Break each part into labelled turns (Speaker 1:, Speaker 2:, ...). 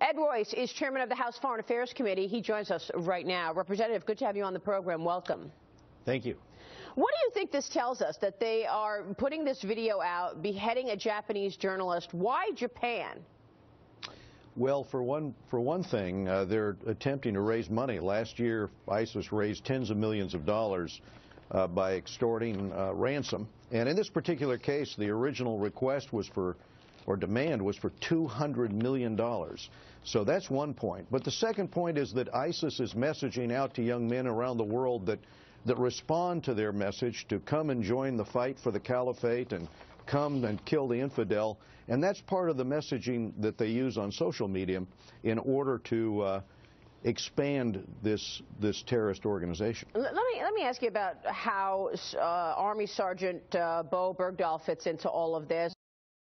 Speaker 1: Ed Royce is chairman of the House Foreign Affairs Committee. He joins us right now. Representative, good to have you on the program. Welcome.
Speaker 2: Thank you.
Speaker 1: What do you think this tells us, that they are putting this video out, beheading a Japanese journalist? Why Japan?
Speaker 2: Well, for one thing, they're attempting to raise money. Last year, ISIS raised tens of millions of dollars by extorting ransom. And in this particular case, the original request was for, or demand was for $200 million. So that's one point. But the second point is that ISIS is messaging out to young men around the world that respond to their message to come and join the fight for the caliphate and come and kill the infidel. And that's part of the messaging that they use on social media in order to expand this terrorist organization. Let
Speaker 1: me ask you about how Army Sergeant Bo Bergdahl fits into all of this.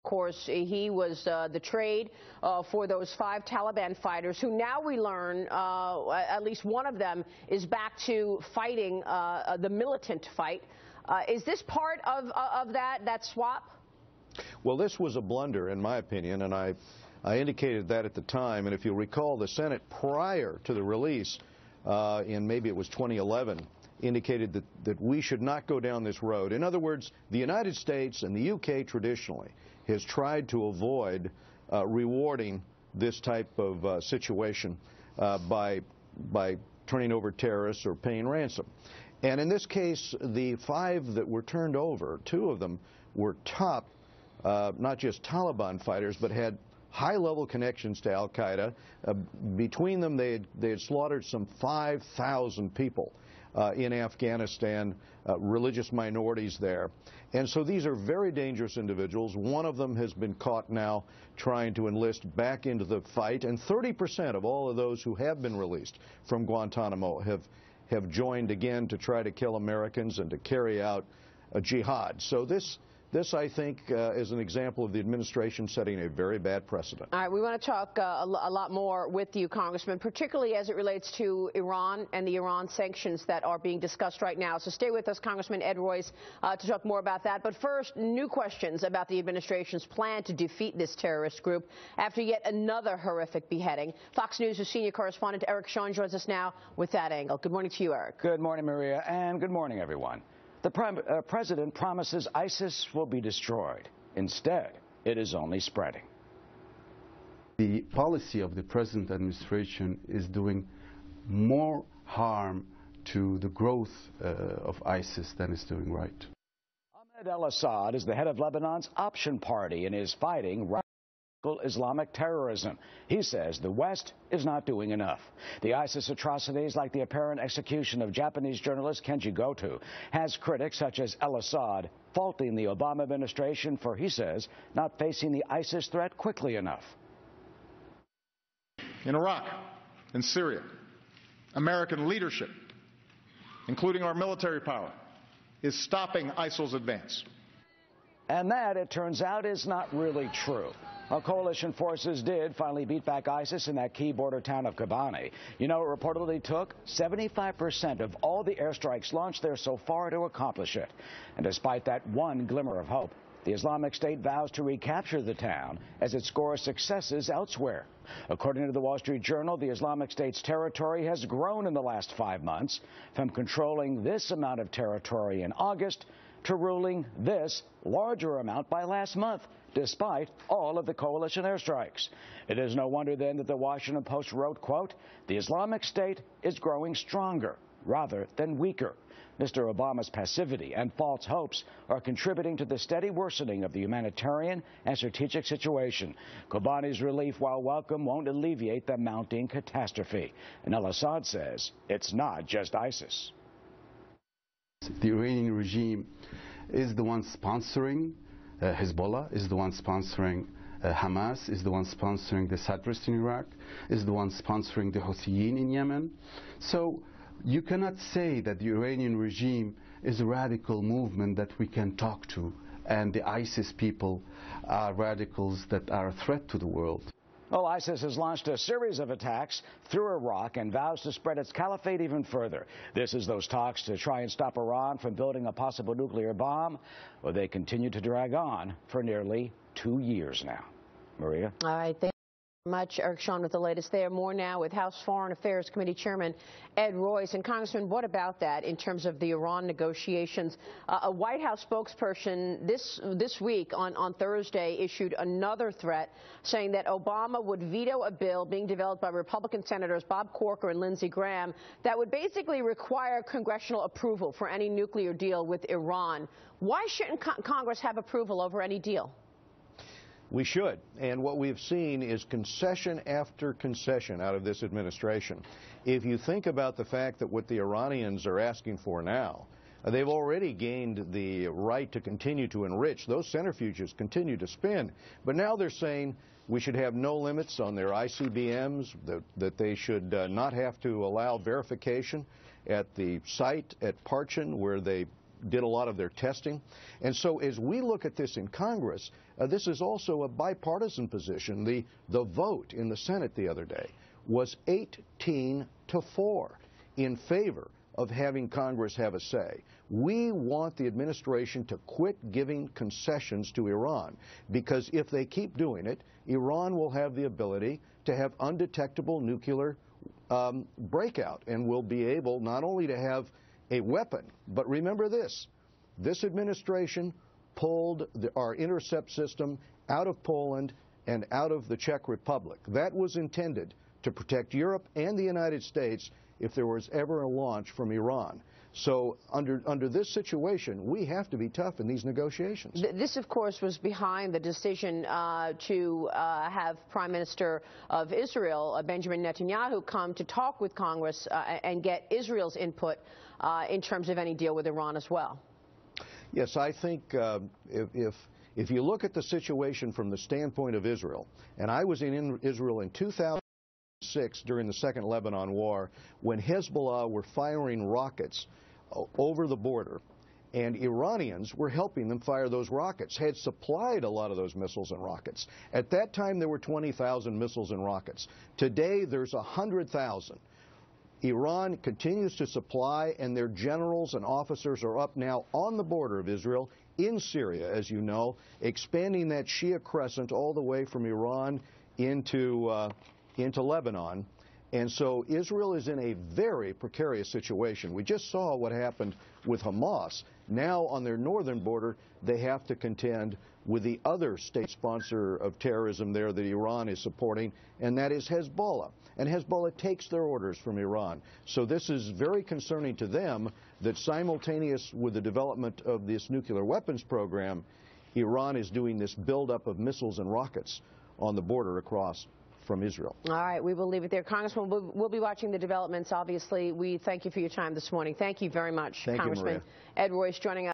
Speaker 1: Of course, he was the trade for those 5 Taliban fighters who now we learn at least one of them is back to fighting the militant fight. Is this part of that swap?
Speaker 2: Well, this was a blunder, in my opinion, and I indicated that at the time. And if you recall, the Senate prior to the release in maybe it was 2011 indicated that we should not go down this road. In other words, the United States and the UK traditionally has tried to avoid rewarding this type of situation by turning over terrorists or paying ransom. And in this case, the 5 that were turned over, 2 of them were top, not just Taliban fighters, but had high-level connections to al-Qaeda. Between them, they had slaughtered some 5,000 people in Afghanistan, religious minorities there. And so these are very dangerous individuals. One of them has been caught now trying to enlist back into the fight, and 30% of all of those who have been released from Guantanamo have joined again to try to kill Americans and to carry out a jihad. So this, I think, is an example of the administration setting a very bad precedent.
Speaker 1: All right, we want to talk a lot more with you, Congressman, particularly as it relates to Iran and the Iran sanctions that are being discussed right now. So stay with us, Congressman Ed Royce, to talk more about that. But first, new questions about the administration's plan to defeat this terrorist group after yet another horrific beheading. Fox News' senior correspondent Eric Shawn joins us now with that angle. Good morning to you, Eric.
Speaker 3: Good morning, Maria, and good morning, everyone. The president promises ISIS will be destroyed. Instead, it is only spreading.
Speaker 4: The policy of the present administration is doing more harm to the growth of ISIS than it's doing right.
Speaker 3: Ahmed al-Assad is the head of Lebanon's Option Party and is fighting Islamic terrorism. He says the West is not doing enough. The ISIS atrocities, like the apparent execution of Japanese journalist Kenji Goto, has critics such as al-Assad faulting the Obama administration for, he says, not facing the ISIS threat quickly enough.
Speaker 5: In Iraq and Syria, American leadership, including our military power, is stopping ISIL's advance.
Speaker 3: And that, it turns out, is not really true. Our coalition forces did finally beat back ISIS in that key border town of Kobani. You know, it reportedly took 75% of all the airstrikes launched there so far to accomplish it. And despite that one glimmer of hope, the Islamic State vows to recapture the town as it scores successes elsewhere. According to the Wall Street Journal, the Islamic State's territory has grown in the last 5 months, from controlling this amount of territory in August to ruling this larger amount by last month, despite all of the coalition airstrikes. It is no wonder then that the Washington Post wrote, quote, "The Islamic State is growing stronger rather than weaker." Mr. Obama's passivity and false hopes are contributing to the steady worsening of the humanitarian and strategic situation. Kobani's relief, while welcome, won't alleviate the mounting catastrophe. And al-Assad says it's not just ISIS.
Speaker 4: The Iranian regime is the one sponsoring Hezbollah, is the one sponsoring Hamas, is the one sponsoring the Sadrists in Iraq, is the one sponsoring the Houthis in Yemen. So you cannot say that the Iranian regime is a radical movement that we can talk to, and the ISIS people are radicals that are a threat to the world.
Speaker 3: Well, ISIS has launched a series of attacks through Iraq and vows to spread its caliphate even further. This is those talks to try and stop Iran from building a possible nuclear bomb. Well, they continue to drag on for nearly 2 years now. Maria?
Speaker 1: All right. Much, Eric Shawn with the latest there. More now with House Foreign Affairs Committee Chairman Ed Royce. And Congressman, what about that in terms of the Iran negotiations? A White House spokesperson this week on Thursday issued another threat saying that Obama would veto a bill being developed by Republican Senators Bob Corker and Lindsey Graham that would basically require congressional approval for any nuclear deal with Iran. Why shouldn't Congress have approval over any deal?
Speaker 2: We should. And what we've seen is concession after concession out of this administration. If you think about the fact that what the Iranians are asking for now, they've already gained the right to continue to enrich. Those centrifuges continue to spin. But now they're saying we should have no limits on their ICBMs, that they should not have to allow verification at the site at Parchin where they did a lot of their testing. And so as we look at this in Congress, this is also a bipartisan position. The vote in the Senate the other day was 18-4 in favor of having Congress have a say. We want the administration to quit giving concessions to Iran, because if they keep doing it, Iran will have the ability to have undetectable nuclear breakout and will be able not only to have a weapon, but remember this administration pulled our intercept system out of Poland and out of the Czech Republic. That was intended to protect Europe and the United States if there was ever a launch from Iran. So under this situation, we have to be tough in these negotiations.
Speaker 1: This, of course, was behind the decision to have Prime Minister of Israel, Benjamin Netanyahu, come to talk with Congress and get Israel's input in terms of any deal with Iran as well.
Speaker 2: Yes, I think if you look at the situation from the standpoint of Israel, and I was in Israel in 2006 during the Second Lebanon War, when Hezbollah were firing rockets over the border, and Iranians were helping them fire those rockets, had supplied a lot of those missiles and rockets. At that time, there were 20,000 missiles and rockets. Today, there's 100,000. Iran continues to supply, and their generals and officers are up now on the border of Israel, in Syria, as you know, expanding that Shia crescent all the way from Iran into Lebanon. And so Israel is in a very precarious situation. We just saw what happened with Hamas. Now on their northern border, they have to contend with the other state sponsor of terrorism there that Iran is supporting, and that is Hezbollah. And Hezbollah takes their orders from Iran. So this is very concerning to them that simultaneous with the development of this nuclear weapons program, Iran is doing this buildup of missiles and rockets on the border across from Israel.
Speaker 1: All right, we will leave it there. Congressman, we'll be watching the developments. Obviously, we thank you for your time this morning. Thank you very much,
Speaker 2: Thank
Speaker 1: Congressman
Speaker 2: you, Maria.
Speaker 1: Ed Royce, joining us.